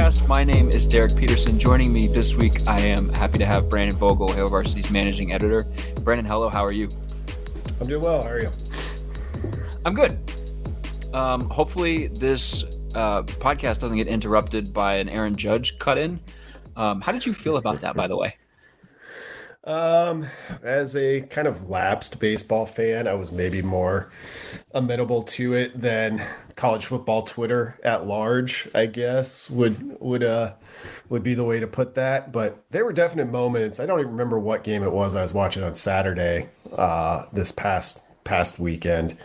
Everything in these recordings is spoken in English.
Podcast. My name is Derek Peterson. Joining me this week, I am happy to have Brandon Vogel, Varsity's managing editor. Brandon, hello. How are you? I'm doing well. How are you? I'm good. Hopefully this podcast doesn't get interrupted by an Aaron Judge cut-in. How did you feel about that, by the way? As a kind of lapsed baseball fan, I was maybe more amenable to it than college football Twitter at large, I guess, would be the way to put that. But there were definite moments. I don't even remember what game it was I was watching on Saturday, this past weekend.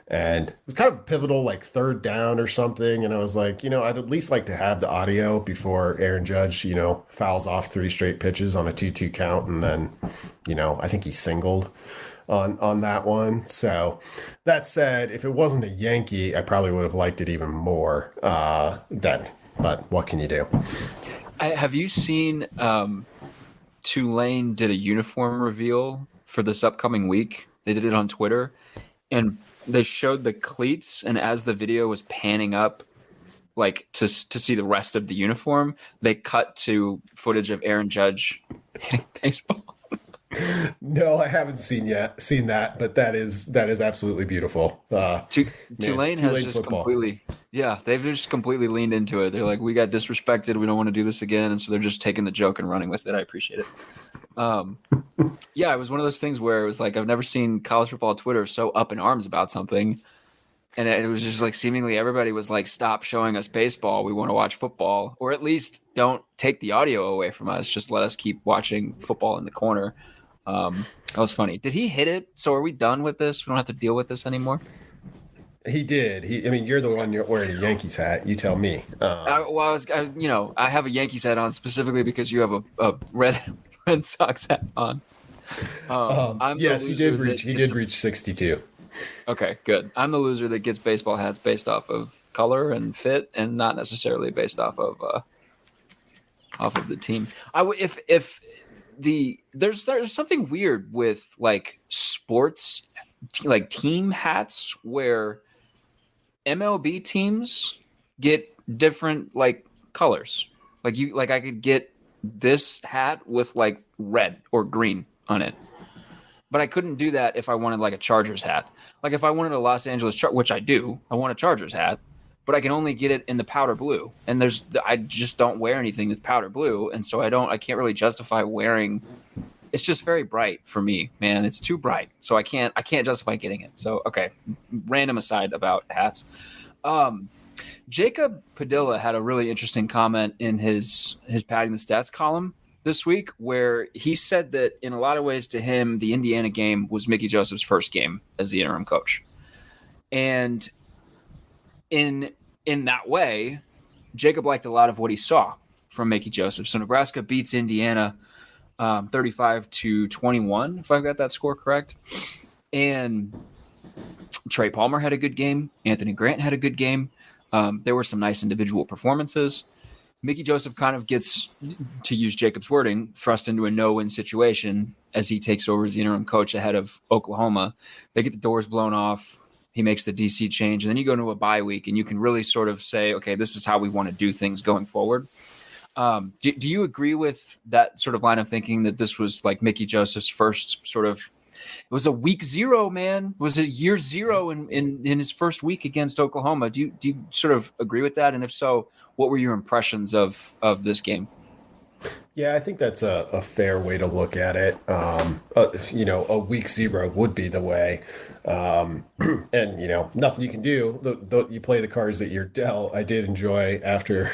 And it was kind of pivotal, like third down or something. And I was like, I'd at least like to have the audio before Aaron Judge, fouls off 3 straight pitches on a 2-2 count. And then, I think he singled on that one. So that said, if it wasn't a Yankee, I probably would have liked it even more. But what can you do? Have you seen Tulane did a uniform reveal for this upcoming week? They did it on Twitter. And they showed the cleats, and as the video was panning up, like to see the rest of the uniform, they cut to footage of Aaron Judge hitting baseball. No, I haven't seen that, but that is absolutely beautiful. Tulane has just football. They've just completely leaned into it. They're like, we got disrespected, we don't want to do this again, and so they're just taking the joke and running with it. I appreciate it. It was one of those things where it was like, I've never seen college football Twitter so up in arms about something. And it was just like, seemingly everybody was like, stop showing us baseball. We want to watch football, or at least don't take the audio away from us. Just let us keep watching football in the corner. That was funny. Did he hit it? So are we done with this? We don't have to deal with this anymore. He did. You're the one wearing a Yankees hat. You tell me. I have a Yankees hat on specifically because you have a Red Sox hat on. Yes, he did reach 62. Okay, good. I'm the loser that gets baseball hats based off of color and fit, and not necessarily based off of the team. There's something weird with like sports, like team hats, where MLB teams get different like colors. Like I could get this hat with like red or green on it, but I couldn't do that if I wanted like a Chargers hat. Like if I wanted a Los Angeles which I do, I want a Chargers hat, but I can only get it in the powder blue. And I just don't wear anything that's powder blue, and so I can't really justify wearing. It's just very bright for me, man. It's too bright, so I can't justify getting it. So okay, random aside about hats. Jacob Padilla had a really interesting comment in his padding the stats column this week, where he said that in a lot of ways to him, the Indiana game was Mickey Joseph's first game as the interim coach. And in that way, Jacob liked a lot of what he saw from Mickey Joseph. So Nebraska beats Indiana 35-21, if I've got that score correct. And Trey Palmer had a good game. Anthony Grant had a good game. There were some nice individual performances. Mickey Joseph kind of gets, to use Jacob's wording, thrust into a no-win situation as he takes over as the interim coach ahead of Oklahoma. They get the doors blown off. He makes the DC change, and then you go into a bye week, and you can really sort of say, okay, this is how we want to do things going forward. Do you agree with that sort of line of thinking, that this was like Mickey Joseph's first sort of, it was a week 0, man. It was a year 0 in his first week against Oklahoma. Do you sort of agree with that? And if so, what were your impressions of this game? Yeah, I think that's a fair way to look at it. A week 0 would be the way. And, nothing you can do. You play the cards that you're dealt. I did enjoy after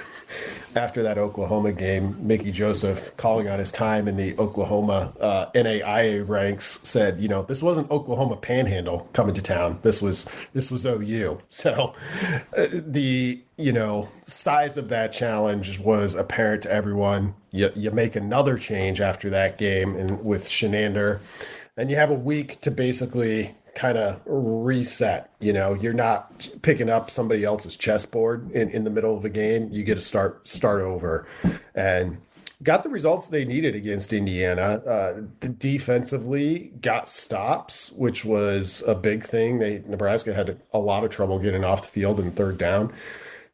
that Oklahoma game, Mickey Joseph calling on his time in the Oklahoma NAIA ranks said, this wasn't Oklahoma Panhandle coming to town. This was OU. So the size of that challenge was apparent to everyone. You make another change after that game and with Shenander, and you have a week to basically kind of reset. You're not picking up somebody else's chessboard in the middle of the game. You get to start over, and got the results they needed against Indiana. Defensively got stops, which was a big thing. Nebraska had a lot of trouble getting off the field in third down.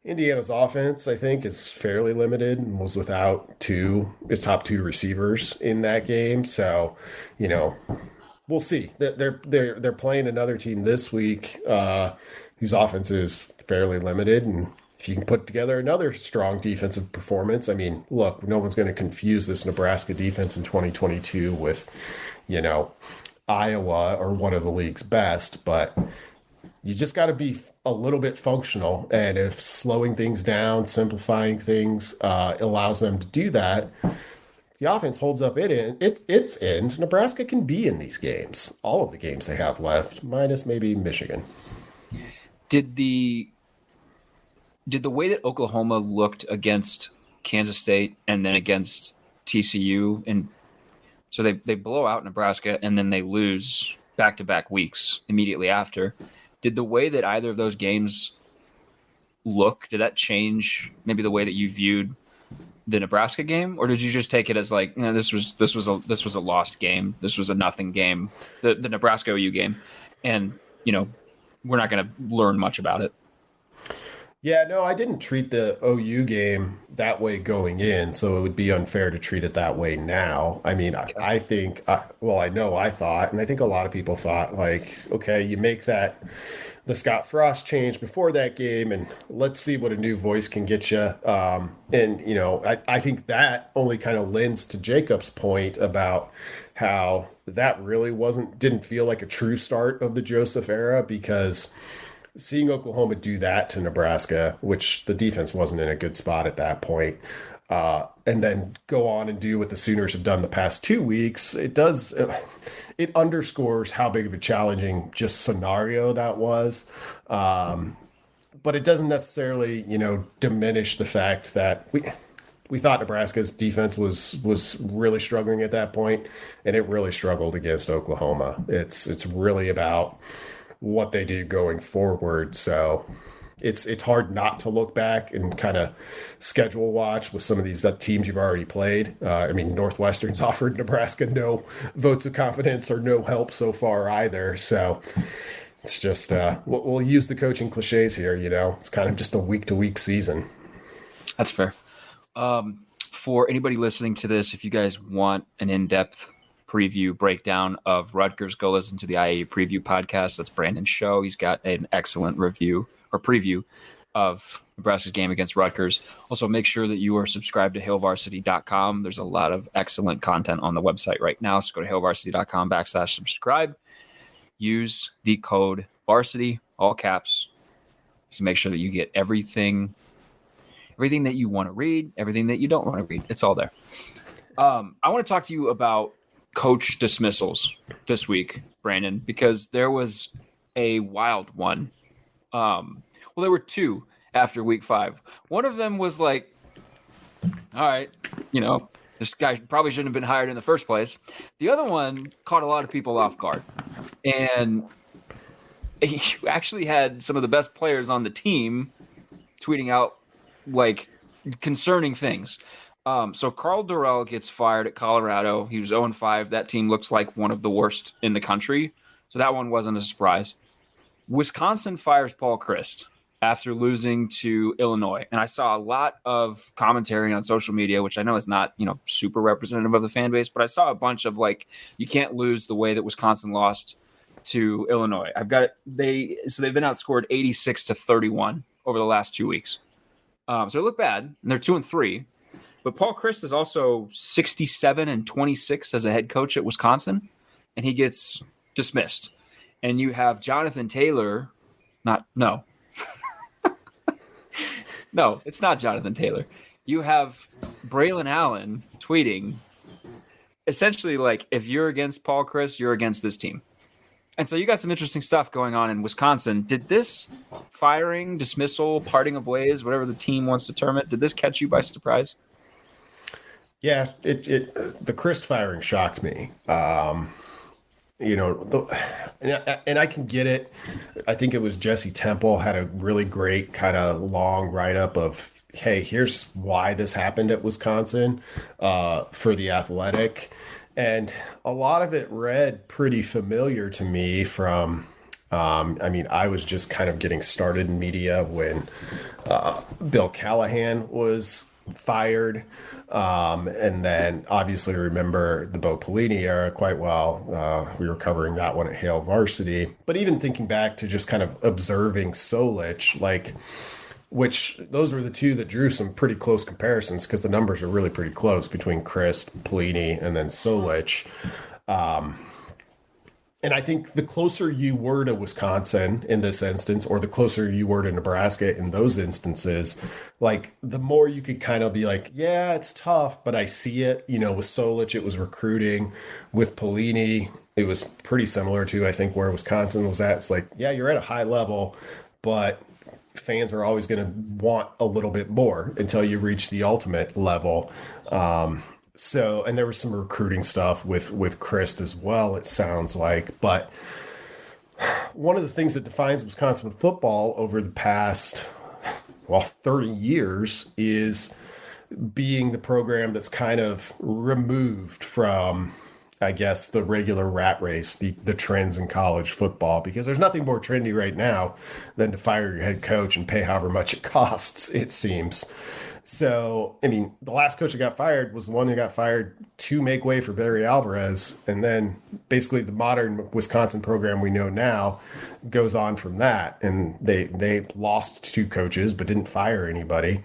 Indiana's offense, I think, is fairly limited and was without his top two receivers in that game. So, you know, we'll see. They're playing another team this week whose offense is fairly limited, and if you can put together another strong defensive performance, I mean, look, no one's going to confuse this Nebraska defense in 2022 with, you know, Iowa or one of the league's best, but you just got to be a little bit functional. And if slowing things down, simplifying things allows them to do that, the offense holds up its end. Nebraska can be in these games, all of the games they have left, minus maybe Michigan. Did the way that Oklahoma looked against Kansas State and then against TCU, and so they blow out Nebraska and then they lose back-to-back weeks immediately after. Did the way that either of those games look, did that change maybe the way that you viewed the Nebraska game, or did you just take it as like, you know, this was a lost game, this was a nothing game, the Nebraska OU game, and you know we're not going to learn much about it? Yeah, no, I didn't treat the OU game that way going in, so it would be unfair to treat it that way now. I mean, I think, well, I know I thought, and I think a lot of people thought, like, okay, you make the Scott Frost change before that game, and let's see what a new voice can get you. And, you know, I think that only kind of lends to Jacob's point about how that really didn't feel like a true start of the Joseph era, because seeing Oklahoma do that to Nebraska, which the defense wasn't in a good spot at that point, and then go on and do what the Sooners have done the past 2 weeks, it underscores how big of a challenging just scenario that was. But it doesn't necessarily, you know, diminish the fact that we thought Nebraska's defense was really struggling at that point, and it really struggled against Oklahoma. It's really about what they do going forward. So it's hard not to look back and kind of schedule watch with some of these teams you've already played. I mean, Northwestern's offered Nebraska no votes of confidence or no help so far either. So it's just, we'll use the coaching cliches here, you know, it's kind of just a week-to-week season. That's fair. For anybody listening to this, if you guys want an in-depth preview breakdown of Rutgers, go listen to the IAU preview podcast. That's Brandon's show. He's got an excellent review or preview of Nebraska's game against Rutgers. Also, make sure that you are subscribed to hailvarsity.com. There's a lot of excellent content on the website right now. So go to hailvarsity.com/subscribe. Use the code varsity, all caps, to make sure that you get everything that you want to read, everything that you don't want to read. It's all there. I want to talk to you about coach dismissals this week, Brandon, because there was a wild one. Well, there were two after week 5. One of them was like, all right, you know, this guy probably shouldn't have been hired in the first place. The other one caught a lot of people off guard. And he actually had some of the best players on the team tweeting out like concerning things. So Carl Durrell gets fired at Colorado. He was 0-5. That team looks like one of the worst in the country. So that one wasn't a surprise. Wisconsin fires Paul Chryst after losing to Illinois. And I saw a lot of commentary on social media, which I know is not, you know, super representative of the fan base, but I saw a bunch of like, you can't lose the way that Wisconsin lost to Illinois. They've been outscored 86-31 over the last 2 weeks. So they look bad, and they're 2-3. But Paul Chryst is also 67-26 as a head coach at Wisconsin, and he gets dismissed. And you have Jonathan Taylor, no, it's not Jonathan Taylor. You have Braylon Allen tweeting essentially like, if you're against Paul Chryst, you're against this team. And so you got some interesting stuff going on in Wisconsin. Did this firing, dismissal, parting of ways, whatever the team wants to term it, did this catch you by surprise? Yeah, the Chryst firing shocked me. You know, and I can get it. I think it was Jesse Temple had a really great kind of long write-up of, hey, here's why this happened at Wisconsin for The Athletic. And a lot of it read pretty familiar to me from I mean, I was just kind of getting started in media when Bill Callahan was fired. And then obviously remember the Bo Pelini era quite well. We were covering that one at Hale Varsity. But even thinking back to just kind of observing Solich, like, which those were the two that drew some pretty close comparisons because the numbers are really pretty close between Chris, Pelini, and then Solich. And I think the closer you were to Wisconsin in this instance, or the closer you were to Nebraska in those instances, like the more you could kind of be like, yeah, it's tough, but I see it. You know, with Solich, it was recruiting. With Pelini, it was pretty similar to, I think, where Wisconsin was at. It's like, yeah, you're at a high level, but fans are always going to want a little bit more until you reach the ultimate level. So, and there was some recruiting stuff with Christ as well, it sounds like. But one of the things that defines Wisconsin football over the past, 30 years is being the program that's kind of removed from, I guess, the regular rat race, the trends in college football, because there's nothing more trendy right now than to fire your head coach and pay however much it costs, it seems. So, I mean, the last coach that got fired was the one that got fired to make way for Barry Alvarez. And then basically the modern Wisconsin program we know now goes on from that. And they lost two coaches, but didn't fire anybody.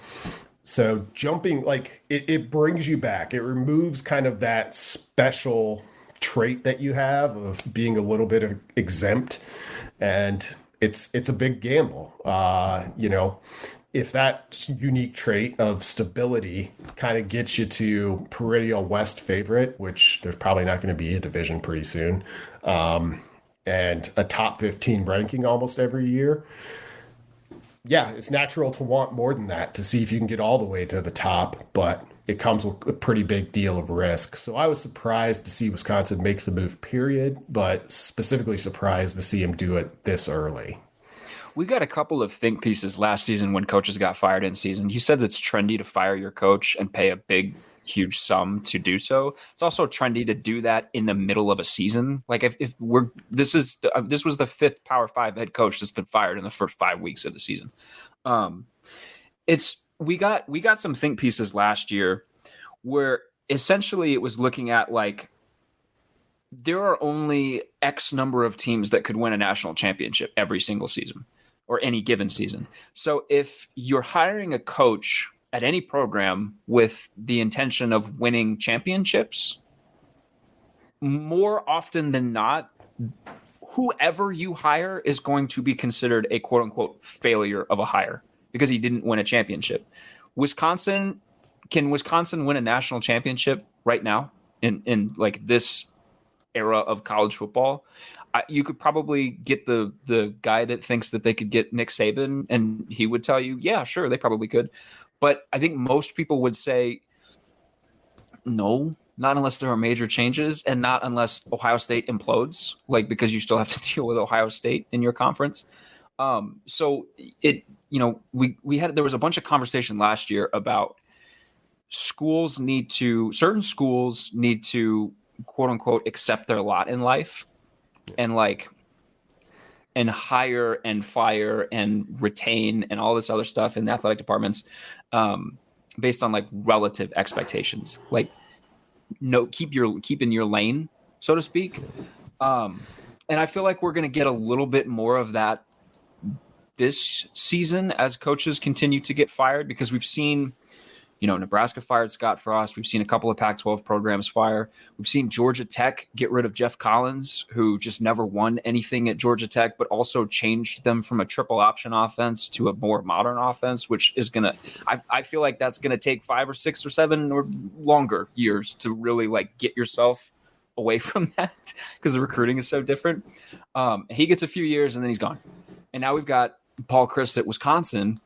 So jumping, like, it brings you back. It removes kind of that special trait that you have of being a little bit of exempt. And it's a big gamble. If that unique trait of stability kind of gets you to perennial West favorite, which there's probably not going to be a division pretty soon, and a top 15 ranking almost every year, yeah, it's natural to want more than that to see if you can get all the way to the top, but it comes with a pretty big deal of risk. So I was surprised to see Wisconsin make the move, period, but specifically surprised to see him do it this early. We got a couple of think pieces last season when coaches got fired in season. You said it's trendy to fire your coach and pay a big, huge sum to do so. It's also trendy to do that in the middle of a season. Like this was the fifth Power 5 head coach that's been fired in the first 5 weeks of the season. We got some think pieces last year where essentially it was looking at like there are only X number of teams that could win a national championship every single season, or any given season. So if you're hiring a coach at any program with the intention of winning championships, more often than not, whoever you hire is going to be considered a quote unquote failure of a hire because he didn't win a championship. Can Wisconsin win a national championship right now in like this era of college football? You could probably get the guy that thinks that they could get Nick Saban, and he would tell you, yeah, sure, they probably could. But I think most people would say, no, not unless there are major changes, and not unless Ohio State implodes, like because you still have to deal with Ohio State in your conference. So there was a bunch of conversation last year about certain schools need to quote unquote accept their lot in life. And hire and fire and retain and all this other stuff in the athletic departments based on like relative expectations. Like, no, keep in your lane, so to speak. And I feel like we're going to get a little bit more of that this season as coaches continue to get fired, because we've seen, Nebraska fired Scott Frost. We've seen a couple of Pac-12 programs fire. We've seen Georgia Tech get rid of Jeff Collins, who just never won anything at Georgia Tech, but also changed them from a triple option offense to a more modern offense, which is going to, I feel like that's going to take 5 or 6 or 7 or longer years to really like get yourself away from that because the recruiting is so different. He gets a few years and then he's gone. And now we've got Paul Chryst at Wisconsin.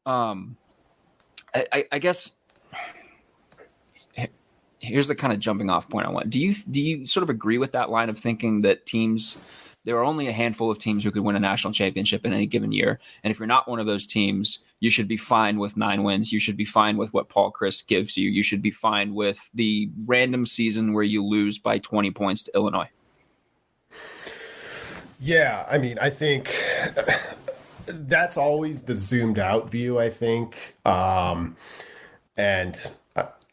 I guess here's the kind of jumping off point I want. Do you sort of agree with that line of thinking that there are only a handful of teams who could win a national championship in any given year? And if you're not one of those teams, you should be fine with 9 wins. You should be fine with what Paul Chryst gives you. You should be fine with the random season where you lose by 20 points to Illinois. Yeah, I mean, I think that's always the zoomed out view, I think. And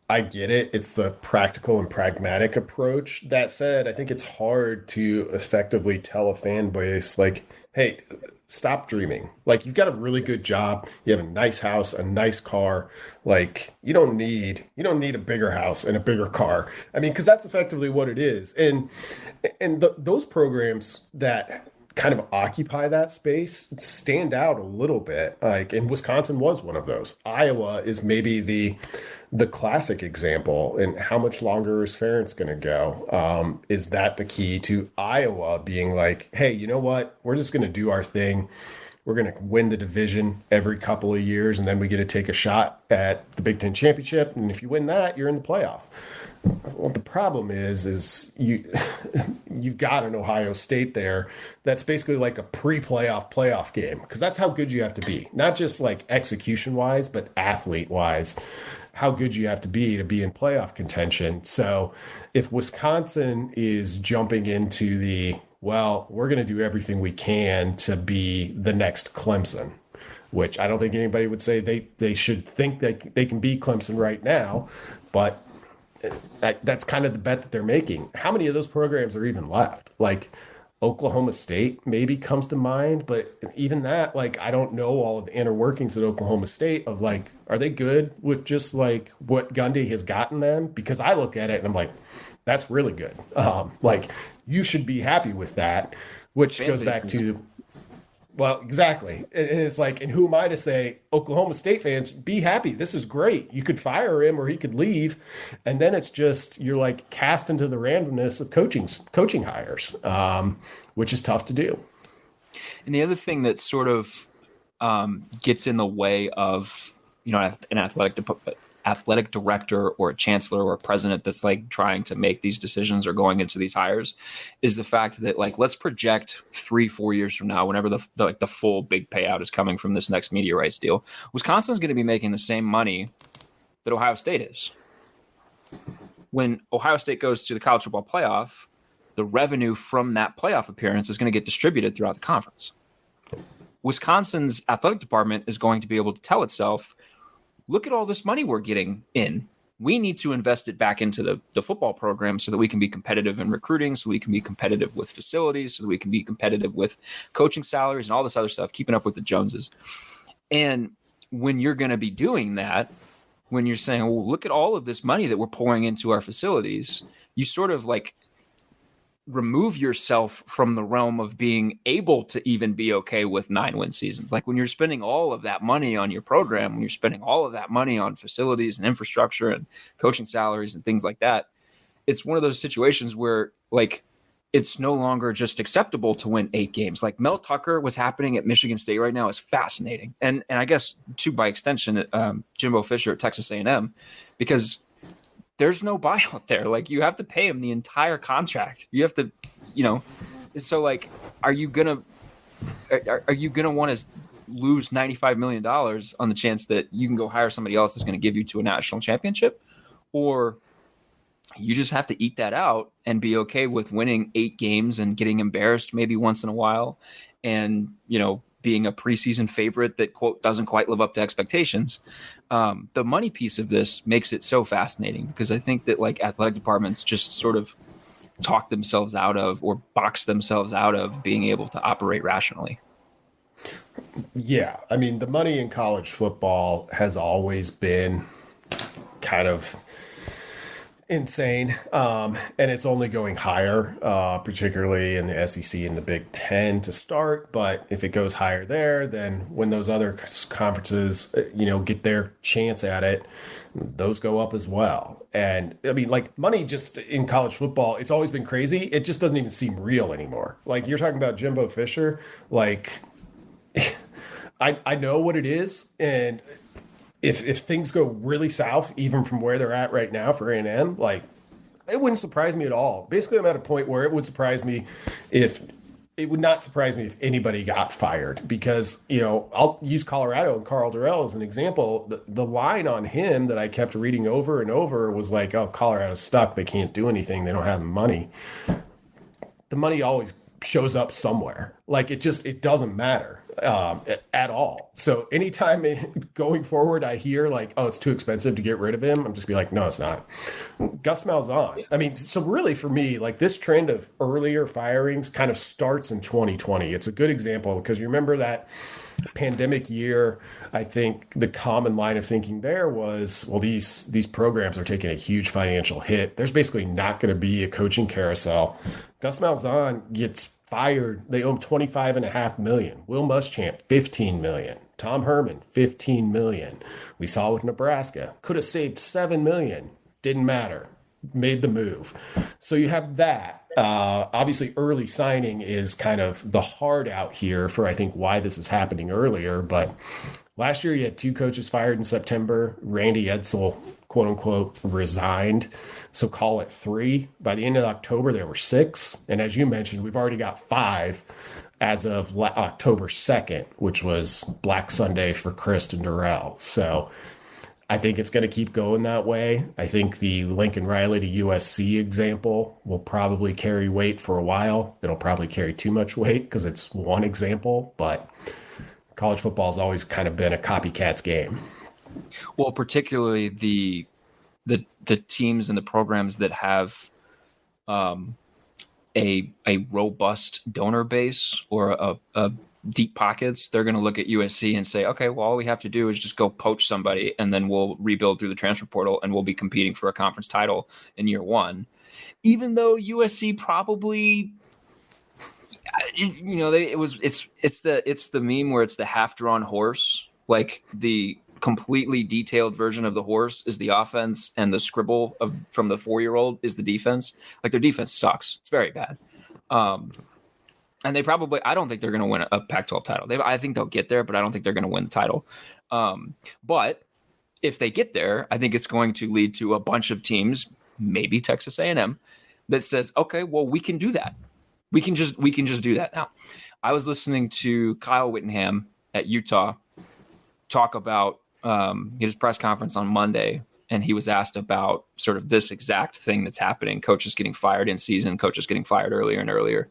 I get it. It's the practical and pragmatic approach. That said, I think it's hard to effectively tell a fan base, like, hey, stop dreaming. Like, you've got a really good job. You have a nice house, a nice car. Like, you don't need a bigger house and a bigger car. I mean, because that's effectively what it is. And those programs that kind of occupy that space stand out a little bit. Like, and Wisconsin was one of those. Iowa is maybe the classic example. And how much longer is Ferentz going to go? Is that the key to Iowa being like, hey, you know what? We're just going to do our thing. We're going to win the division every couple of years, and then we get to take a shot at the Big Ten championship. And if you win that, you're in the playoff. Well, the problem is you've got an Ohio State there that's basically like a pre-playoff game, because that's how good you have to be, not just like execution wise, but athlete wise, how good you have to be in playoff contention. So if Wisconsin is jumping into well, we're going to do everything we can to be the next Clemson, which I don't think anybody would say they should think that they can be Clemson right now, but that's kind of the bet that they're making. How many of those programs are even left? Like Oklahoma State maybe comes to mind, but even that, like, I don't know all of the inner workings at Oklahoma State of like, are they good with just like what Gundy has gotten them? Because I look at it and I'm like, that's really good. Like, you should be happy with that, which goes back to, well, exactly. And it's like, and who am I to say, Oklahoma State fans, be happy. This is great. You could fire him or he could leave. And then it's just, you're like cast into the randomness of coaching hires, which is tough to do. And the other thing that sort of gets in the way of, an athletic director or a chancellor or a president that's like trying to make these decisions or going into these hires is the fact that, like, let's project 3-4 years from now, whenever the full big payout is coming from this next media rights deal, Wisconsin's going to be making the same money that Ohio State is. When Ohio State goes to the college football playoff, the revenue from that playoff appearance is going to get distributed throughout the conference. Wisconsin's athletic department is going to be able to tell itself, look at all this money we're getting in. We need to invest it back into the football program so that we can be competitive in recruiting, so we can be competitive with facilities, so that we can be competitive with coaching salaries and all this other stuff, keeping up with the Joneses. And when you're going to be doing that, when you're saying, well, look at all of this money that we're pouring into our facilities, you sort of like remove yourself from the realm of being able to even be okay with 9-win seasons. Like, when you're spending all of that money on your program, when you're spending all of that money on facilities and infrastructure and coaching salaries and things like that, it's one of those situations where, like, it's no longer just acceptable to win 8 games. Like Mel Tucker, what's happening at Michigan State right now is fascinating. And I guess too, by extension, Jimbo Fisher at Texas A&M, because there's no buyout there. Like, you have to pay him the entire contract. You have to, so like, are you gonna want to lose $95 million on the chance that you can go hire somebody else that's going to give you to a national championship? Or you just have to eat that out and be okay with winning 8 games and getting embarrassed maybe once in a while, and, being a preseason favorite that, quote, doesn't quite live up to expectations. The money piece of this makes it so fascinating, because I think that, like, athletic departments just sort of talk themselves out of, or box themselves out of, being able to operate rationally. Yeah. I mean, the money in college football has always been kind of insane. And it's only going higher, particularly in the SEC and the Big Ten to start. But if it goes higher there, then when those other conferences, get their chance at it, those go up as well. And I mean, like, money just in college football, it's always been crazy. It just doesn't even seem real anymore. Like, you're talking about Jimbo Fisher, like, I know what it is. And if things go really south, even from where they're at right now for A&M, like, it wouldn't surprise me at all. Basically, I'm at a point where it would not surprise me if anybody got fired, because, I'll use Colorado and Carl Durrell as an example. The line on him that I kept reading over and over was like, oh, Colorado's stuck. They can't do anything. They don't have the money. The money always shows up somewhere. Like it doesn't matter at all. So anytime going forward, I hear like, oh, it's too expensive to get rid of him, I'm just be like, no, it's not. Gus Malzahn. I mean, so really for me, like this trend of earlier firings kind of starts in 2020. It's a good example because you remember that pandemic year. I think the common line of thinking there was, well, these programs are taking a huge financial hit. There's basically not going to be a coaching carousel. Gus Malzahn gets fired. They owe him $25.5 million. Will Muschamp, $15 million. Tom Herman, $15 million. We saw with Nebraska, could have saved $7 million. Didn't matter. Made the move. So you have that. Obviously, early signing is kind of the hard out here for, I think, why this is happening earlier. But last year, you had 2 coaches fired in September. Randy Edsall, quote unquote, resigned. So call it 3. By the end of October, there were 6. And as you mentioned, we've already got 5 as of October 2nd, which was Black Sunday for Kristen Durrell. So I think it's going to keep going that way. I think the Lincoln Riley to USC example will probably carry weight for a while. It'll probably carry too much weight because it's one example, but college football has always kind of been a copycat's game. Well, particularly the teams and the programs that have a robust donor base or a deep pockets, they're going to look at USC and say, okay, well, all we have to do is just go poach somebody and then we'll rebuild through the transfer portal and we'll be competing for a conference title in year 1. Even though USC probably, it's the meme where it's the half-drawn horse, like the completely detailed version of the horse is the offense and the scribble from the 4-year-old is the defense. Like their defense sucks. It's very bad. And they probably, I don't think they're going to win a Pac-12 title. I think they'll get there, but I don't think they're going to win the title. But if they get there, I think it's going to lead to a bunch of teams, maybe Texas A&M, that says, okay, well, we can do that. We can just do that now. I was listening to Kyle Whittingham at Utah talk about his press conference on Monday, and he was asked about sort of this exact thing that's happening, coaches getting fired in season, coaches getting fired earlier and earlier.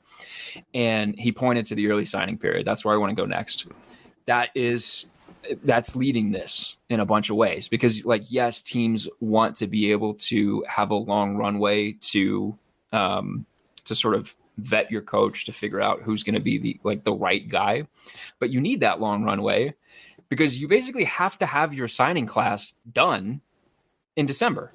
And he pointed to the early signing period. That's where I want to go next. That's leading this in a bunch of ways because, like, yes, teams want to be able to have a long runway to sort of vet your coach to figure out who's going to be the right guy. But you need that long runway because you basically have to have your signing class done in December,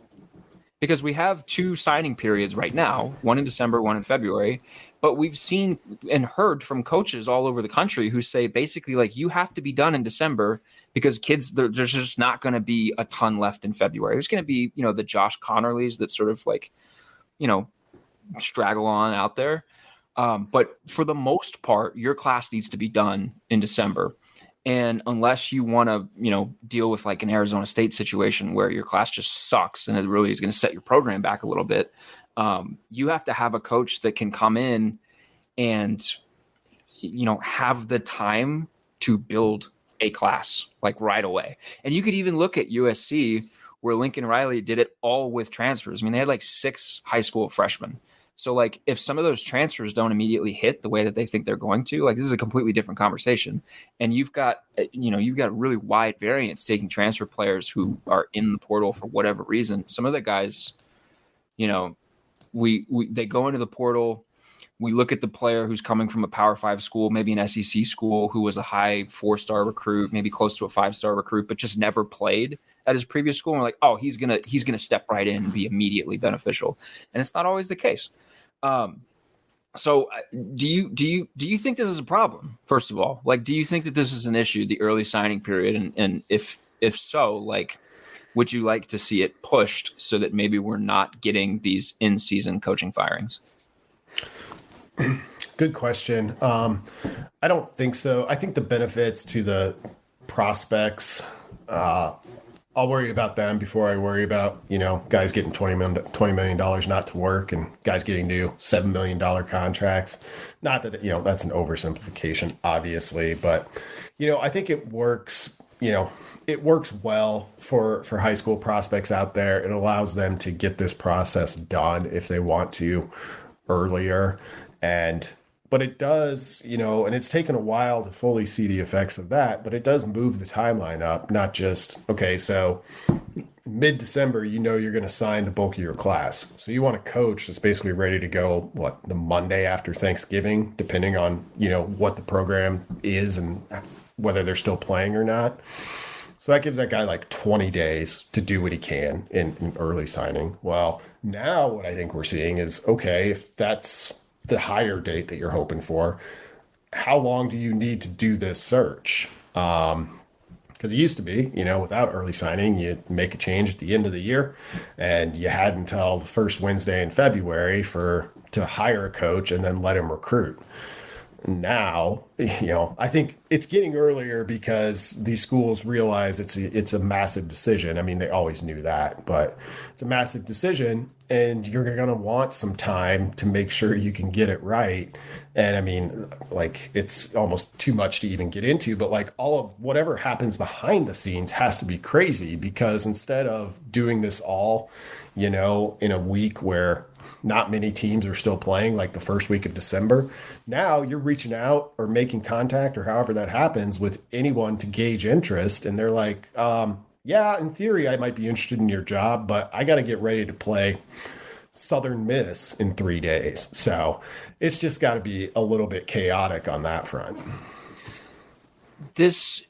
because we have 2 signing periods right now, one in December, one in February. But we've seen and heard from coaches all over the country who say basically like you have to be done in December because kids, there's just not going to be a ton left in February. There's going to be, the Josh Connerleys that sort of like, straggle on out there. But for the most part, your class needs to be done in December. And unless you want to, deal with like an Arizona State situation where your class just sucks and it really is going to set your program back a little bit, you have to have a coach that can come in and, have the time to build a class like right away. And you could even look at USC where Lincoln Riley did it all with transfers. I mean, they had like 6 high school freshmen. So like if some of those transfers don't immediately hit the way that they think they're going to, like this is a completely different conversation. And you've got really wide variance taking transfer players who are in the portal for whatever reason. Some of the guys, they go into the portal. We look at the player who's coming from a Power 5 school, maybe an SEC school, who was a high 4-star recruit, maybe close to a 5-star recruit, but just never played at his previous school. And we're like, oh, he's gonna step right in and be immediately beneficial. And it's not always the case. So do you think this is a problem? First of all, like, do you think that this is an issue, the early signing period? And if so, like, would you like to see it pushed so that maybe we're not getting these in-season coaching firings? Good question. I don't think so. I think the benefits to the prospects, I'll worry about them before I worry about, guys getting $20 million not to work and guys getting new $7 million contracts. Not that, that's an oversimplification, obviously, but, I think it works, it works well for high school prospects out there. It allows them to get this process done if they want to earlier. And But it does, and it's taken a while to fully see the effects of that, but it does move the timeline up, not just, okay, so mid-December, you're going to sign the bulk of your class. So you want a coach that's basically ready to go, the Monday after Thanksgiving, depending on, what the program is and whether they're still playing or not. So that gives that guy like 20 days to do what he can in early signing. Well, now what I think we're seeing is, okay, if that's the higher date that you're hoping for, how long do you need to do this search? Because it used to be, without early signing, you make a change at the end of the year, and you had until the first Wednesday in February to hire a coach and then let him recruit. Now, I think it's getting earlier because these schools realize it's a massive decision. I mean, they always knew that, but it's a massive decision, and you're going to want some time to make sure you can get it right. And I mean, like, it's almost too much to even get into, but like all of whatever happens behind the scenes has to be crazy, because instead of doing this all, in a week where not many teams are still playing, like the first week of December, now you're reaching out or making contact or however that happens with anyone to gauge interest. And they're like, yeah, in theory, I might be interested in your job, but I got to get ready to play Southern Miss in 3 days. So it's just got to be a little bit chaotic on that front. This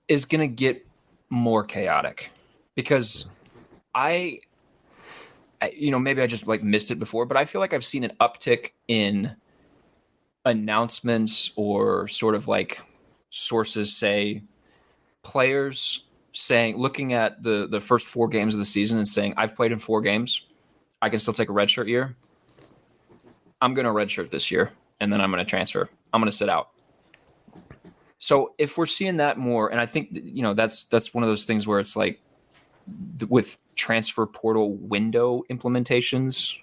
is going to get more chaotic because maybe I just like missed it before, but I feel like I've seen an uptick in announcements or sort of like sources say, players saying, looking at the first 4 games of the season and saying, I've played in 4 games. I can still take a redshirt year. I'm going to redshirt this year, and then I'm going to transfer. I'm going to sit out. So if we're seeing that more, and I think, that's one of those things where it's like with transfer portal window implementations,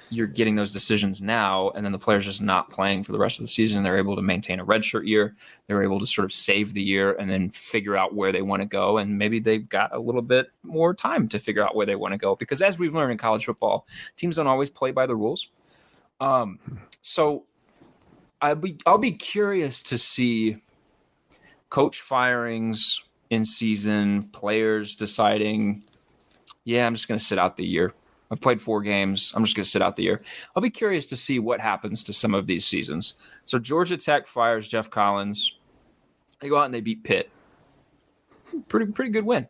you're getting those decisions now, and then the player's just not playing for the rest of the season. They're able to maintain a redshirt year. They're able to sort of save the year and then figure out where they want to go. And maybe they've got a little bit more time to figure out where they want to go. Because as we've learned in college football, teams don't always play by the rules. So I'll be curious to see coach firings in season, players deciding, I'm just going to sit out the year. I've played 4 games. I'm just going to sit out the year. I'll be curious to see what happens to some of these seasons. So Georgia Tech fires Jeff Collins. They go out and they beat Pitt. Pretty good win.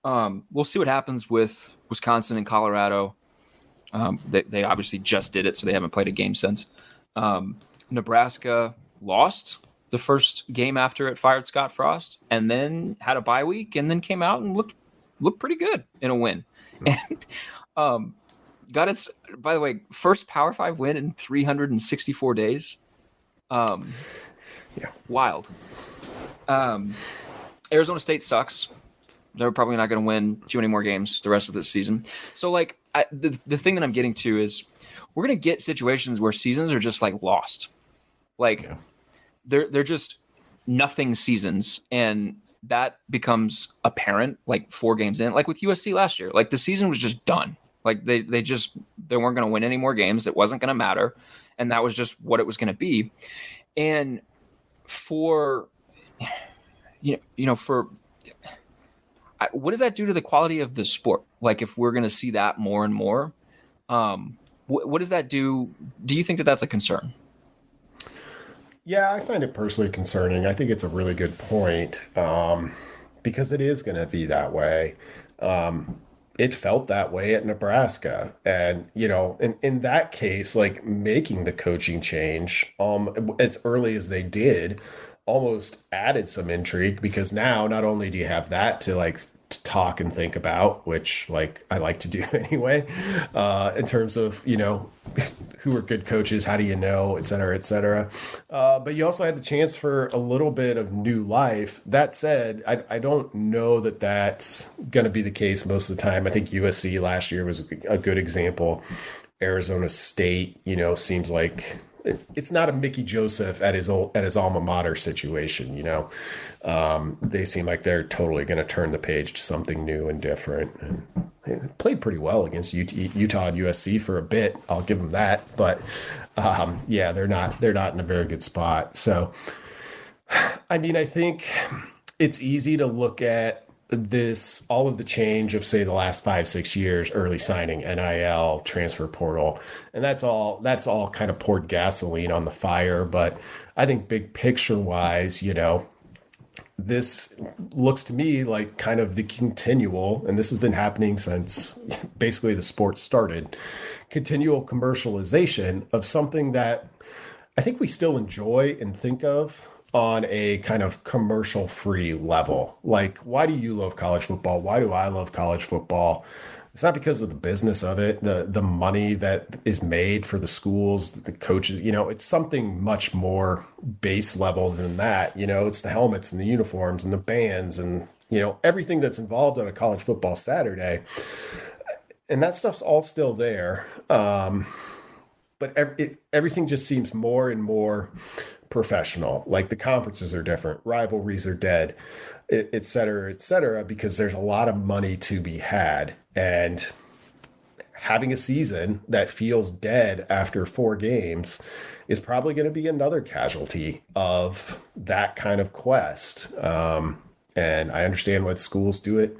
We'll see what happens with Wisconsin and Colorado. They obviously just did it, so they haven't played a game since. Nebraska lost the first game after it fired Scott Frost, and then had a bye week, and then came out and looked pretty good in a win. And got its, by the way, first Power 5 win in 364 days. Wild. Arizona State sucks. They're probably not going to win too many more games the rest of this season. So, like, the thing that I'm getting to is we're going to get situations where seasons are just like lost. Like, they're just nothing seasons, and that becomes apparent like 4 games in. Like with USC last year, like the season was just done. Like they weren't going to win any more games. It wasn't going to matter, and that was just what it was going to be. And for what does that do to the quality of the sport? Like if we're going to see that more and more, what does that do? Do you think that that's a concern? Yeah, I find it personally concerning. I think it's a really good point, because it is going to be that way. It felt that way at Nebraska. And, in that case, like making the coaching change as early as they did almost added some intrigue, because now not only do you have that to like to talk and think about, which like I like to do anyway, in terms of, who are good coaches, how do you know, et cetera, et cetera. But you also had the chance for a little bit of new life. That said, I don't know that that's going to be the case most of the time. I think USC last year was a good example. Arizona State, seems like it's not a Mickey Joseph at his alma mater situation. They seem like they're totally going to turn the page to something new and different. And played pretty well against Utah and USC for a bit. I'll give them that, but yeah, they're not in a very good spot. So, I mean, I think it's easy to look at all of the change of, say, the last 5-6 years, early signing, NIL, transfer portal, and that's all kind of poured gasoline on the fire. But I think big picture wise, this looks to me like kind of the continual, and this has been happening since basically the sport started, continual commercialization of something that I think we still enjoy and think of on a kind of commercial free level. Like, why do you love college football? Why do I love college football? It's not because of the business of it, the money that is made for the schools, the coaches, it's something much more base level than that. It's the helmets and the uniforms and the bands and, everything that's involved on a college football Saturday. And that stuff's all still there. But everything just seems more and more professional. Like the conferences are different, rivalries are dead, et cetera, because there's a lot of money to be had. And having a season that feels dead after 4 games is probably going to be another casualty of that kind of quest. And I understand why schools do it,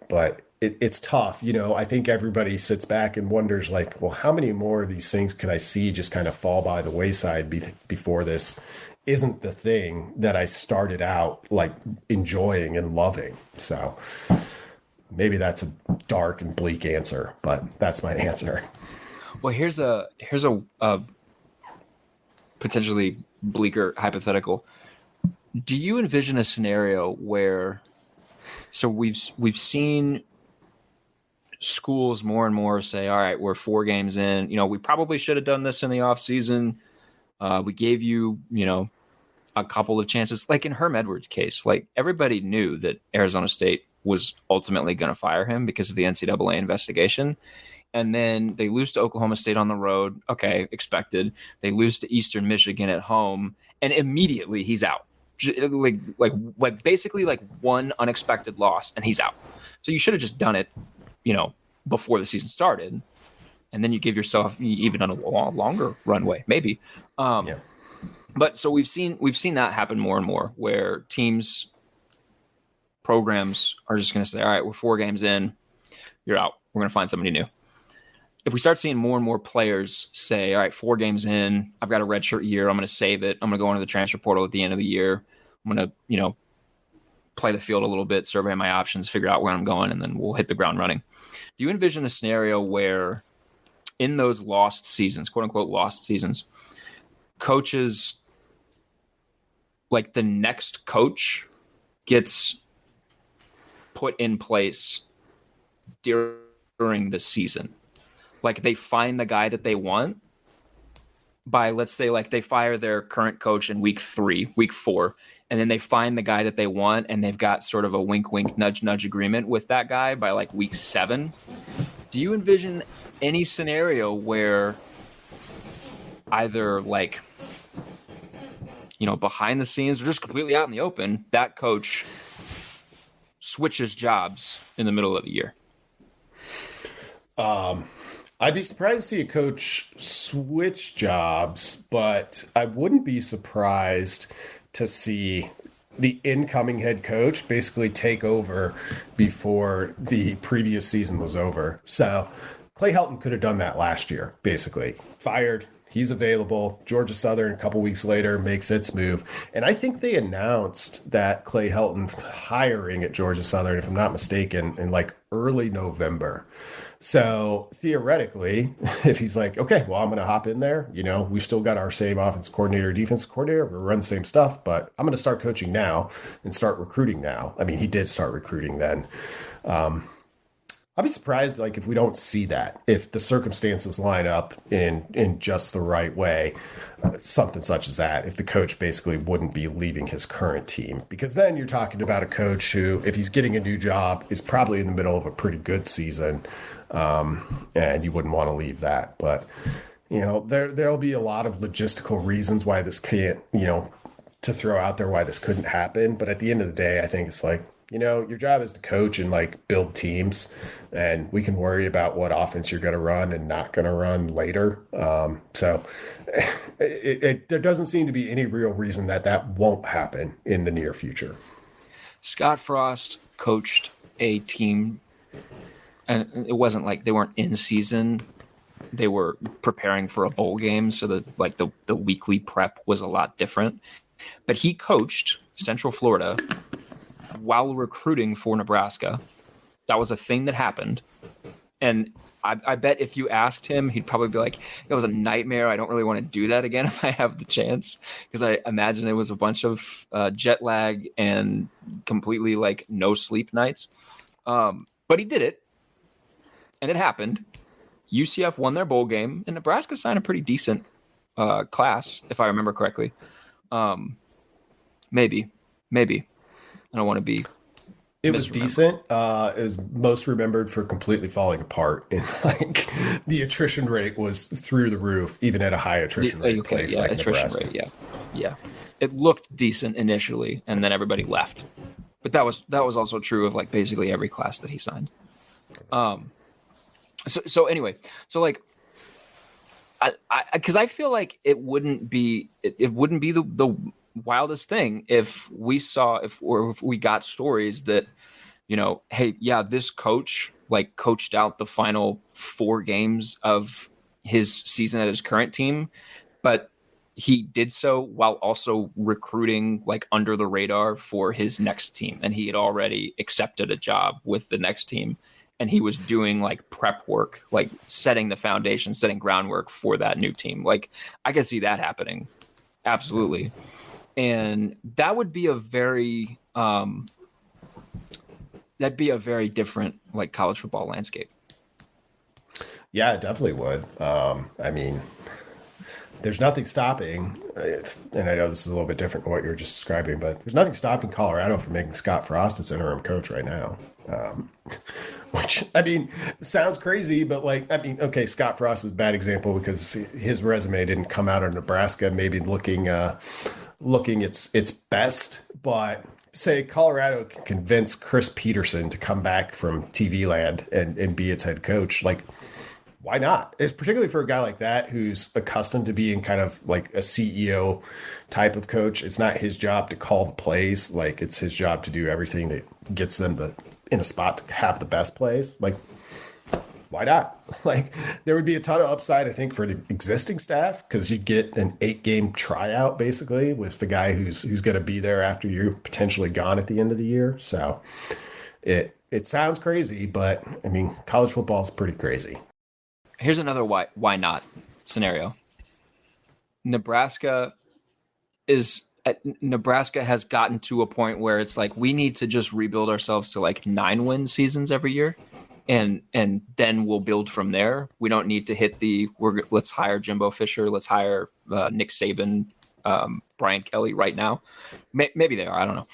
but it's tough. I think everybody sits back and wonders, like, well, how many more of these things can I see just kind of fall by the wayside before this isn't the thing that I started out like enjoying and loving? So maybe that's a dark and bleak answer, but that's my answer. Well, here's a potentially bleaker hypothetical. Do you envision a scenario where, so we've seen schools more and more say, all right, we're 4 games in, we probably should have done this in the off season. We gave you, a couple of chances, like in Herm Edwards' case, like everybody knew that Arizona State was ultimately going to fire him because of the NCAA investigation. And then they lose to Oklahoma State on the road. Okay, expected. They lose to Eastern Michigan at home, and immediately he's out. Like basically like one unexpected loss, and he's out. So you should have just done it, before the season started, and then you give yourself even a longer runway, maybe. Yeah. But so we've seen that happen more and more, where teams, programs are just going to say, all right, we're 4 games in, you're out. We're going to find somebody new. If we start seeing more and more players say, all right, 4 games in, I've got a redshirt year, I'm going to save it. I'm going to go into the transfer portal at the end of the year. I'm going to, play the field a little bit, survey my options, figure out where I'm going, and then we'll hit the ground running. Do you envision a scenario where in those lost seasons, quote unquote lost seasons, coaches, like the next coach gets put in place during the season? Like they find the guy that they want by, let's say, like they fire their current coach in week 4, and then they find the guy that they want, and they've got sort of a wink, wink, nudge, nudge agreement with that guy by like week 7. Do you envision any scenario where either like, behind the scenes or just completely out in the open, that coach switches jobs in the middle of the year? I'd be surprised to see a coach switch jobs, but I wouldn't be surprised to see the incoming head coach basically take over before the previous season was over. So Clay Helton could have done that last year, basically. Fired, he's available. Georgia Southern a couple weeks later makes its move. And I think they announced that Clay Helton hiring at Georgia Southern, if I'm not mistaken, in like early November. So theoretically, if he's like, okay, well, I'm going to hop in there, we've still got our same offense coordinator, defense coordinator, we run the same stuff, but I'm going to start coaching now and start recruiting now. I mean, he did start recruiting then. I'll be surprised, like, if we don't see that, if the circumstances line up in just the right way, something such as that, if the coach basically wouldn't be leaving his current team, because then you're talking about a coach who, if he's getting a new job, is probably in the middle of a pretty good season, and you wouldn't want to leave that. But there'll be a lot of logistical reasons why this can't, to throw out there why this couldn't happen. But at the end of the day, I think it's like, your job is to coach and like build teams. and we can worry about what offense you're going to run and not going to run later. So there doesn't seem to be any real reason that won't happen in the near future. Scott Frost coached a team, and it wasn't like they weren't in season. They were preparing for a bowl game, so the weekly prep was a lot different. But he coached Central Florida while recruiting for Nebraska. That was a thing that happened. And I bet if you asked him, he'd probably be like, it was a nightmare. I don't really want to do that again if I have the chance. Because I imagine it was a bunch of jet lag and completely like no sleep nights. But he did it. And it happened. UCF won their bowl game. And Nebraska signed a pretty decent class, if I remember correctly. Maybe. I don't want to be. It was decent. It was most remembered for completely falling apart. And like the attrition rate was through the roof, even at a high attrition rate place like Nebraska. Rate, yeah. It looked decent initially, and then everybody left. But that was also true of like basically every class that he signed. So anyway, so like, because I feel like it wouldn't be the wildest thing if we got stories that, you know, hey, yeah, this coach like coached out the final 4 games of his season at his current team, but he did so while also recruiting like under the radar for his next team, and he had already accepted a job with the next team, and he was doing like prep work, like setting the foundation, setting groundwork for that new team. Like I could see that happening, absolutely. And that would be a very different like college football landscape. Yeah, it definitely would. I mean, there's nothing stopping, and I know this is a little bit different from what you were just describing, but there's nothing stopping Colorado from making Scott Frost its interim coach right now. Which, I mean, sounds crazy, but like, I mean, okay, Scott Frost is a bad example because his resume didn't come out of Nebraska, maybe looking its best, but say Colorado can convince Chris Peterson to come back from TV land and be its head coach, like why not? It's particularly for a guy like that who's accustomed to being kind of like a CEO type of coach. It's not his job to call the plays, like it's his job to do everything that gets them in a spot to have the best plays. Like why not? Like there would be a ton of upside, I think, for the existing staff because you get an 8-game tryout basically with the guy who's going to be there after you're potentially gone at the end of the year. So it sounds crazy, but I mean, college football is pretty crazy. Here's another why not scenario. Nebraska has gotten to a point where it's like we need to just rebuild ourselves to like 9-win seasons every year. And then we'll build from there. We don't need to hit let's hire Jimbo Fisher. Let's hire Nick Saban, Brian Kelly right now. Maybe they are. I don't know.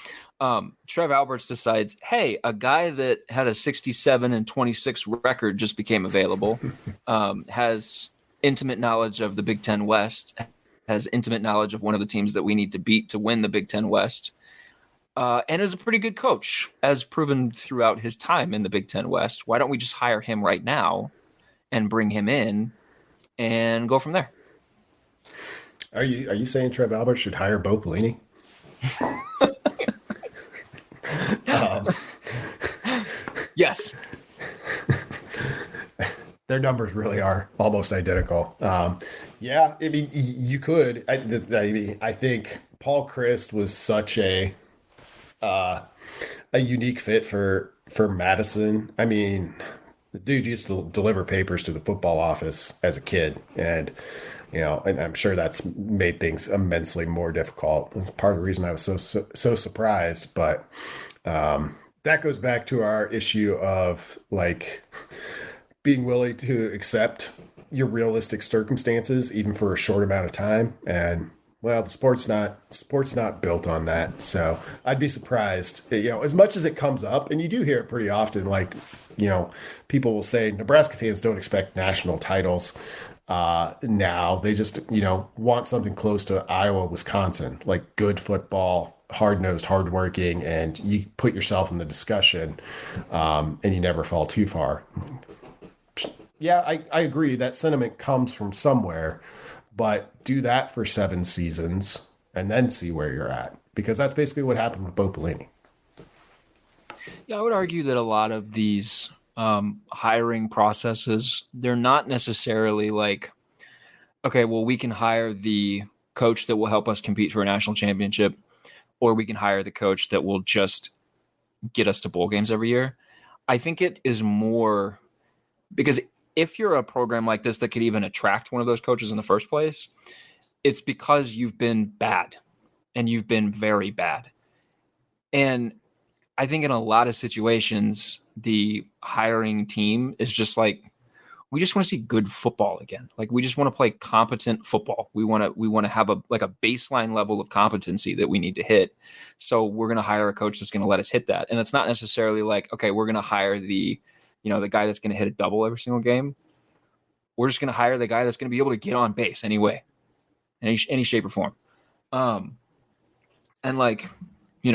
Trev Alberts decides, hey, a guy that had a 67-26 record just became available, has intimate knowledge of the Big Ten West, has intimate knowledge of one of the teams that we need to beat to win the Big Ten West. And is a pretty good coach, as proven throughout his time in the Big Ten West. Why don't we just hire him right now and bring him in and go from there? Are you saying Trev Alberts should hire Bo Pelini? Yes. Their numbers really are almost identical. Yeah, I mean, you could. I think Paul Christ was such a unique fit for Madison. I mean, the dude used to deliver papers to the football office as a kid, and you know, and I'm sure that's made things immensely more difficult. It's part of the reason I was so surprised. But that goes back to our issue of like being willing to accept your realistic circumstances, even for a short amount of time. And well, the sport's not built on that. So I'd be surprised, you know, as much as it comes up, and you do hear it pretty often, like, you know, people will say Nebraska fans don't expect national titles. Now they just, want something close to Iowa, Wisconsin, like good football, hard-nosed, hardworking, and you put yourself in the discussion, and you never fall too far. Yeah, I agree that sentiment comes from somewhere, but do that for 7 seasons and then see where you're at, because that's basically what happened with Bo Pelini. Yeah, I would argue that a lot of these hiring processes, they're not necessarily like, okay, well, we can hire the coach that will help us compete for a national championship, or we can hire the coach that will just get us to bowl games every year. I think it is more because if you're a program like this that could even attract one of those coaches in the first place, it's because you've been bad and you've been very bad. And I think in a lot of situations, the hiring team is just like, we just want to see good football again. Like we just want to play competent football. We want to have a baseline level of competency that we need to hit. So we're going to hire a coach that's going to let us hit that. And it's not necessarily like, okay, we're going to hire the guy that's going to hit a double every single game. We're just going to hire the guy that's going to be able to get on base anyway, in any shape or form. And like, I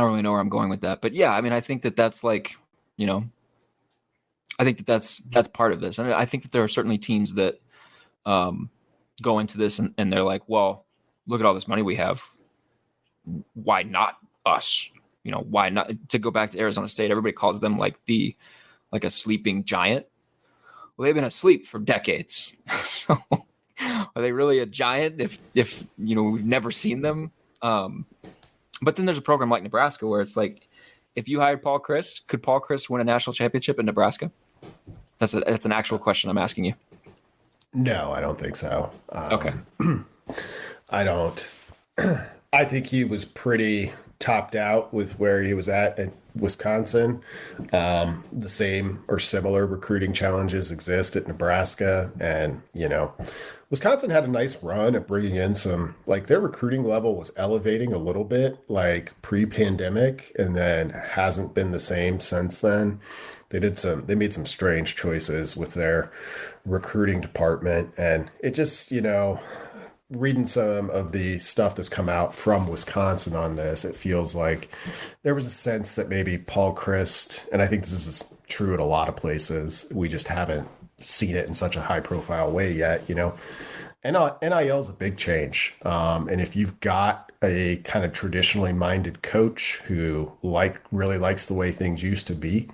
don't really know where I'm going with that, but yeah, I mean, I think that's like, I think that's part of this. I mean, I think that there are certainly teams that go into this and they're like, well, look at all this money we have. Why not us? Why not? To go back to Arizona State, everybody calls them like a sleeping giant. Well, they've been asleep for decades. So are they really a giant if we've never seen them? But then there's a program like Nebraska where it's like, if you hired Paul Chryst, could Paul Chryst win a national championship in Nebraska? That's an actual question I'm asking you. No, I don't think so. Okay. I don't. I think he was pretty topped out with where he was at Wisconsin. The same or similar recruiting challenges exist at Nebraska. And, Wisconsin had a nice run at bringing in some, like their recruiting level was elevating a little bit like pre-pandemic and then hasn't been the same since then. They made some strange choices with their recruiting department. And it just, reading some of the stuff that's come out from Wisconsin on this, it feels like there was a sense that maybe Paul Chryst, and I think this is true at a lot of places, we just haven't seen it in such a high profile way yet, NIL is a big change. And if you've got a kind of traditionally minded coach who really likes the way things used to be,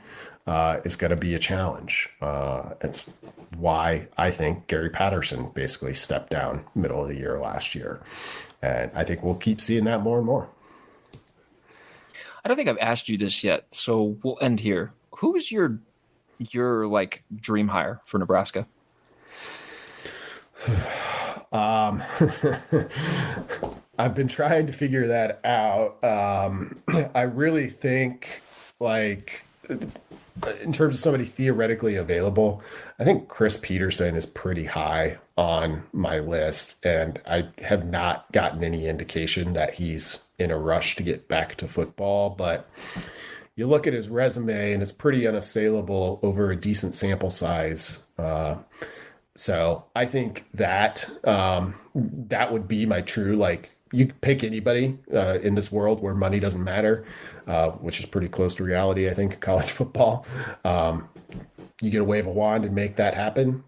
it's going to be a challenge. It's why I think Gary Patterson basically stepped down middle of the year last year. And I think we'll keep seeing that more and more. I don't think I've asked you this yet, so we'll end here. Who is your like dream hire for Nebraska? I've been trying to figure that out. I really think like in terms of somebody theoretically available, I think Chris Peterson is pretty high on my list, and I have not gotten any indication that he's in a rush to get back to football. But you look at his resume, and it's pretty unassailable over a decent sample size. So I think that that would be my true, like, you can pick anybody in this world where money doesn't matter, which is pretty close to reality, I think, in college football. You get to wave a wand and make that happen.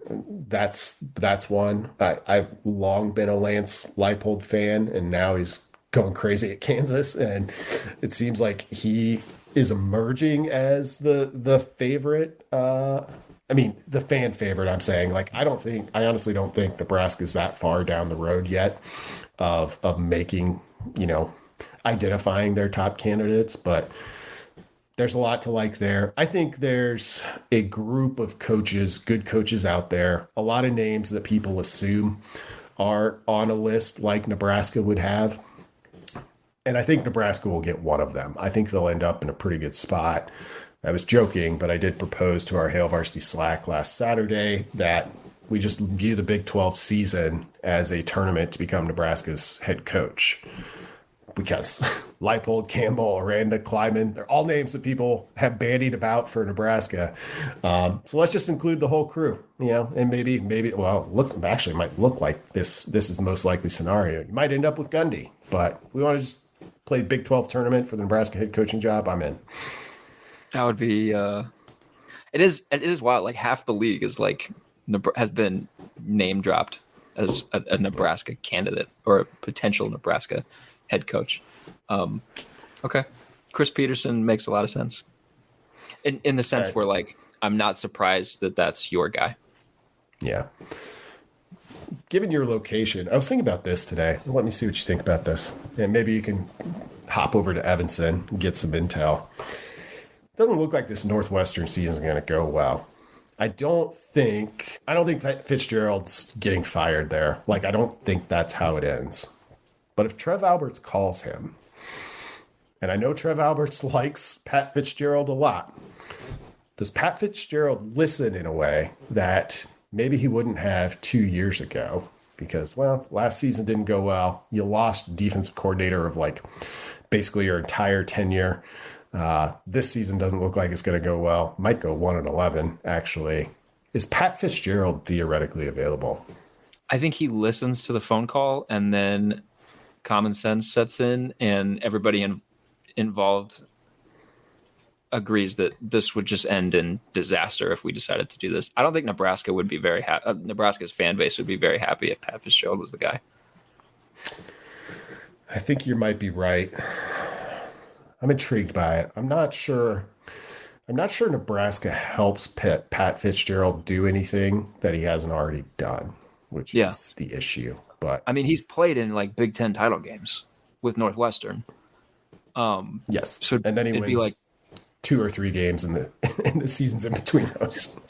That's one. I've long been a Lance Leipold fan, and now he's going crazy at Kansas. And it seems like he is emerging as the favorite. The fan favorite, I'm saying. Like, I honestly don't think Nebraska's that far down the road yet of making, identifying their top candidates, but there's a lot to like there. I think there's a group of coaches, good coaches out there, a lot of names that people assume are on a list like Nebraska would have. And I think Nebraska will get one of them. I think they'll end up in a pretty good spot. I was joking, but I did propose to our Hail Varsity Slack last Saturday that we just view the Big 12 season as a tournament to become Nebraska's head coach. because Leipold, Campbell, Aranda, Kleiman, they're all names that people have bandied about for Nebraska. So let's just include the whole crew, and maybe, well, actually, it might look like this is the most likely scenario. You might end up with Gundy, but we want to just play Big 12 tournament for the Nebraska head coaching job. I'm in. That would be, it is wild. Like half the league is has been name dropped as a Nebraska candidate or a potential Nebraska head coach. Okay. Chris Peterson makes a lot of sense in the sense where I'm not surprised that that's your guy. Yeah. Given your location, I was thinking about this today. Let me see what you think about this. And maybe you can hop over to Evanston and get some intel. It doesn't look like this Northwestern season is going to go well. I don't think Fitzgerald's getting fired there. I don't think that's how it ends. But if Trev Alberts calls him, and I know Trev Alberts likes Pat Fitzgerald a lot, does Pat Fitzgerald listen in a way that maybe he wouldn't have 2 years ago? Because, last season didn't go well. You lost defensive coordinator of basically your entire tenure. This season doesn't look like it's going to go well. Might go 1-11, actually. Is Pat Fitzgerald theoretically available? I think he listens to the phone call and then common sense sets in and everybody involved agrees that this would just end in disaster if we decided to do this. I don't think Nebraska would be very happy. Nebraska's fan base would be very happy if Pat Fitzgerald was the guy. I think you might be right. I'm intrigued by it. I'm not sure Nebraska helps Pat Fitzgerald do anything that he hasn't already done, which is the issue. But I mean, he's played in Big Ten title games with Northwestern. Yes. So and then he wins 2 or 3 games in the seasons in between those.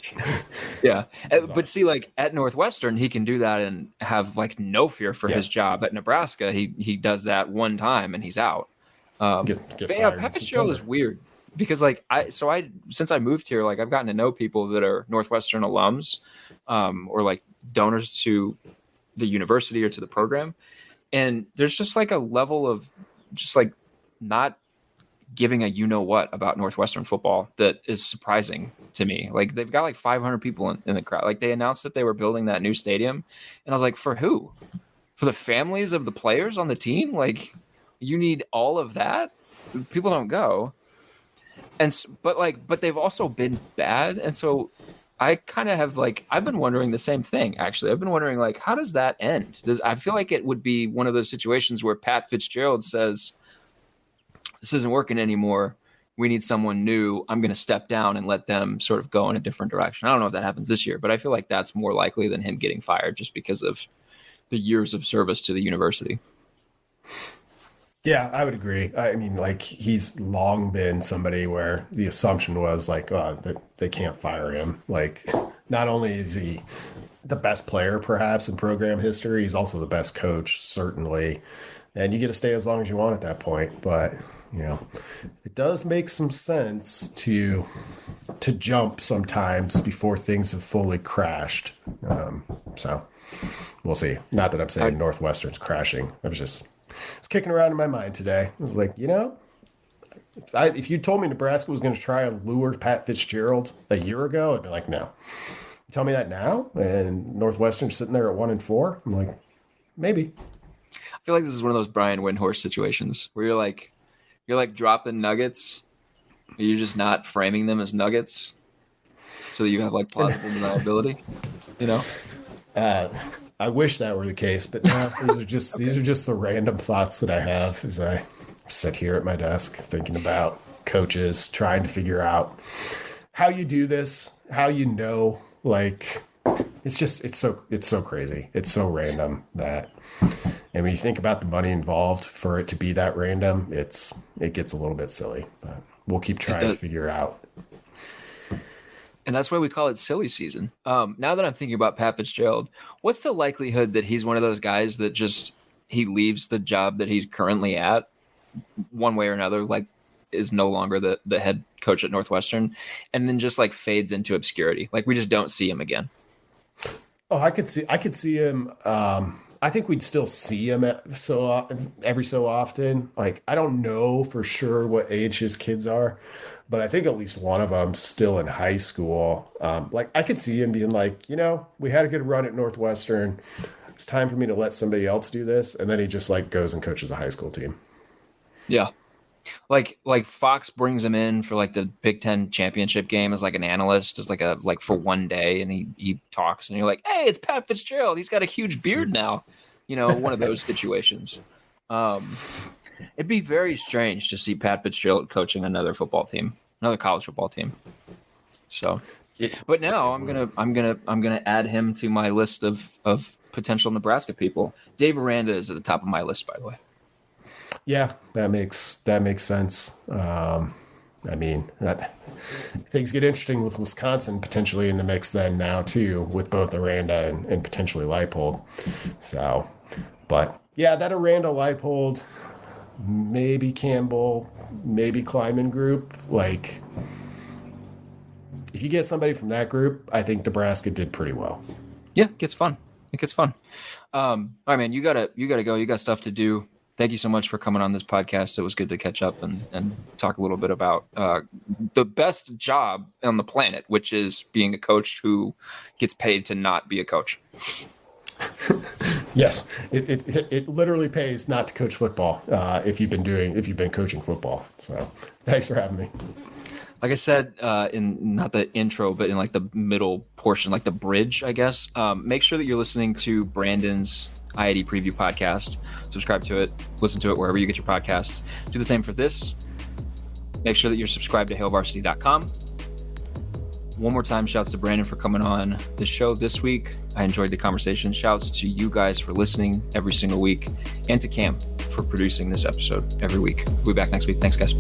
Yeah. But see, at Northwestern, he can do that and have no fear for his job. At Nebraska, he does that one time and he's out. Pat Fitzgerald is weird because since I moved here, I've gotten to know people that are Northwestern alums, or donors to the university or to the program. And there's just a level of just not giving a what about Northwestern football that is surprising to me. They've got 500 people in the crowd. They announced that they were building that new stadium. And I was like, for who? For the families of the players on the team? You need all of that? People don't go. But they've also been bad. And so I kind of have I've been wondering the same thing, actually. I've been wondering how does that end? I feel like it would be one of those situations where Pat Fitzgerald says, this isn't working anymore. We need someone new. I'm going to step down and let them sort of go in a different direction. I don't know if that happens this year, but I feel like that's more likely than him getting fired just because of the years of service to the university. Yeah, I would agree. I mean, he's long been somebody where the assumption was that they can't fire him. Not only is he the best player perhaps in program history, he's also the best coach, certainly. And you get to stay as long as you want at that point. But, it does make some sense to jump sometimes before things have fully crashed. So we'll see. Not that I'm saying Northwestern's crashing. It's kicking around in my mind today. I was if you told me Nebraska was going to try and lure Pat Fitzgerald a year ago, I'd be like, no. You tell me that now, and Northwestern's sitting there at 1-4. I'm like, maybe. I feel like this is one of those Brian Windhorst situations where you're dropping nuggets, but you're just not framing them as nuggets, so that you have plausible deniability. I wish that were the case, but no, these are just the random thoughts that I have as I sit here at my desk thinking about coaches, trying to figure out how you do this, how it's so crazy. It's so random that, and when you think about the money involved for it to be that random, it gets a little bit silly, but we'll keep trying to figure out. And that's why we call it silly season. Now that I'm thinking about Pat Fitzgerald, what's the likelihood that he's one of those guys that just he leaves the job that he's currently at one way or another, is no longer the head coach at Northwestern, and then just fades into obscurity? We just don't see him again. Oh, I could see him. I think we'd still see him every so often. Like, I don't know for sure what age his kids are, but I think at least one of them still in high school. Like, I could see him being like, we had a good run at Northwestern. It's time for me to let somebody else do this. And then he just like goes and coaches a high school team. Yeah. Like Fox brings him in for like the Big Ten championship game as like an analyst, as like for one day, and he talks, and you're like, hey, it's Pat Fitzgerald. He's got a huge beard now, one of those situations. It'd be very strange to see Pat Fitzgerald coaching another college football team. So, but now I'm gonna add him to my list of potential Nebraska people. Dave Aranda is at the top of my list, by the way. Yeah, that makes sense. Things get interesting with Wisconsin potentially in the mix then now too, with both Aranda and potentially Leipold. So, but yeah, that Aranda, Leipold, maybe Campbell, maybe Kleiman group. Like, if you get somebody from that group, I think Nebraska did pretty well. Yeah, it gets fun. All right, man, you gotta go. You got stuff to do. Thank you so much for coming on this podcast. It was good to catch up and talk a little bit about the best job on the planet, which is being a coach who gets paid to not be a coach. Yes, it literally pays not to coach football if you've been coaching football. So thanks for having me. Like I said, in not the intro, but in like the middle portion, like the bridge, I guess, make sure that you're listening to Brandon's IID Preview podcast. Subscribe to it, listen to it wherever you get your podcasts. Do the same for this. Make sure that you're subscribed to HailVarsity.com. One more time, shouts to Brandon for coming on the show this week. I enjoyed the conversation. Shouts to you guys for listening every single week, and to Cam for producing this episode every week. We'll be back next week. Thanks, guys.